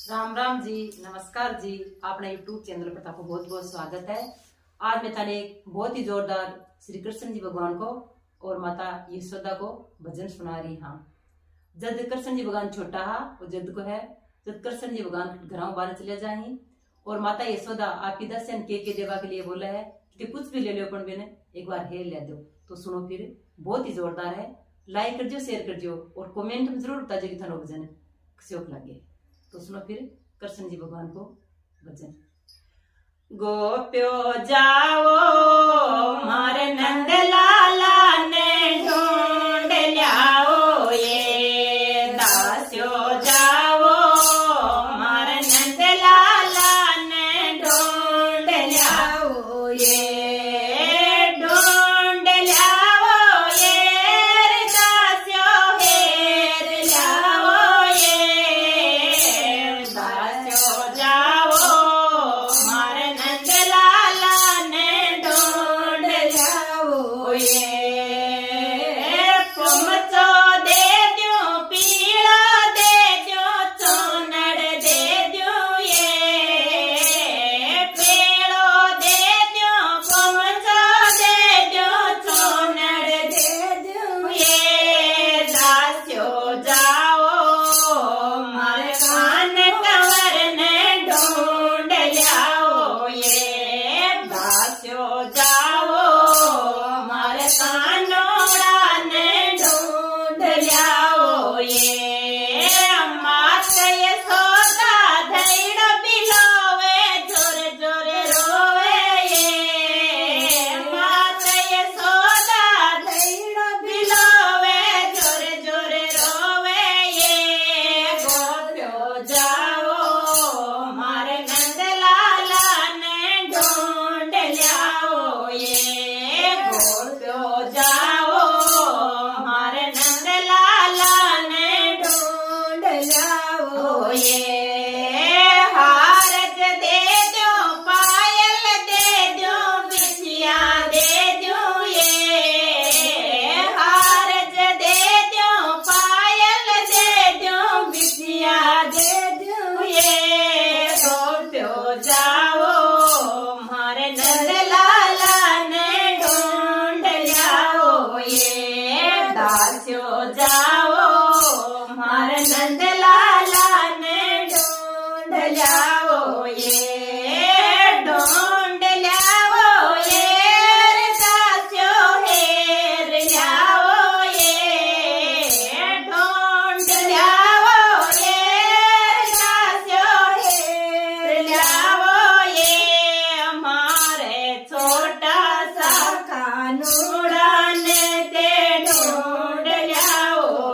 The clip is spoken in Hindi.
राम राम जी, नमस्कार जी। अपने यूट्यूब चैनल पर आपको बहुत बहुत स्वागत है। आज मैं थाने एक बहुत ही जोरदार श्री कृष्ण जी भगवान को और माता यशोदा को भजन सुना रही हाँ। जद कृष्ण जी भगवान छोटा हा और जद को है जद कृष्ण जी भगवान घरों बाहर चले जाए और माता यशोदा आपकी दर्शन के देवा के लिए बोला है कि कुछ भी ले लो अपन मैंने एक बार हेल ले दो। तो सुनो फिर, बहुत ही जोरदार है। लाइक कर जो, शेयर कर जो और कमेंट में जरूर बता जो कि थानो भजन शौक लगे। तो सुनो फिर कृष्ण जी भगवान को भजन। गोप्यो जाओ मारे नंद लाला ने ढूंढ लियाओ, ये दास्यो जाओ मारे नंद लाला ने ढूंढ लियाओ, ये ढूंढ लियाओ, ये दास्यो हेर लियाओ, ये दास्यो जाओ मारे नंद लाला ने ढूंढ लियाओ, ये पुमचो दे द्यो, पीला दे द्यो, चोनड़ दे द्यो, ये पेड़ो दे द्यो, पुमचो दे द्यो, चोनड़ दे द्यो, ये दास्यो जाओ मारे कान कंवर ने ढूंढ लियाओ, ये दास्यो जाओ मारे कानोड़ा ने ढूंढ लियाओ, ये मात यशोदा धैड़ बिलोवे जोर जोर रोवे, ये मात यशोदा धैड़ बिलोवे जोर जोर रोवे, ये गोप्यो जाओ मारे नंद लाला ने ढूंढ लियाओ, ये गोप्यो जाओ मारे नंद लाला ने ढूंढ लियाओ, ये हारज दे दो, पायल दे दो, बिछिया दे दो, ये हारज दे दो, पायल दे दो, बिछिया दे दो, ये गोप्यो जाओ मारे नंद लाला ने ढूंढ लियाओ, ये दास्यो जाओ मारे नंद लाला ने ढूंढ लियाओ, ये ढूंढ लियाओ, ये दास्यो हेर लियाओ, ये ढूंढ लियाओ, ये दास्यो हेर लियाओ, ये हमारे छोटा सा कानूड़ा ने ते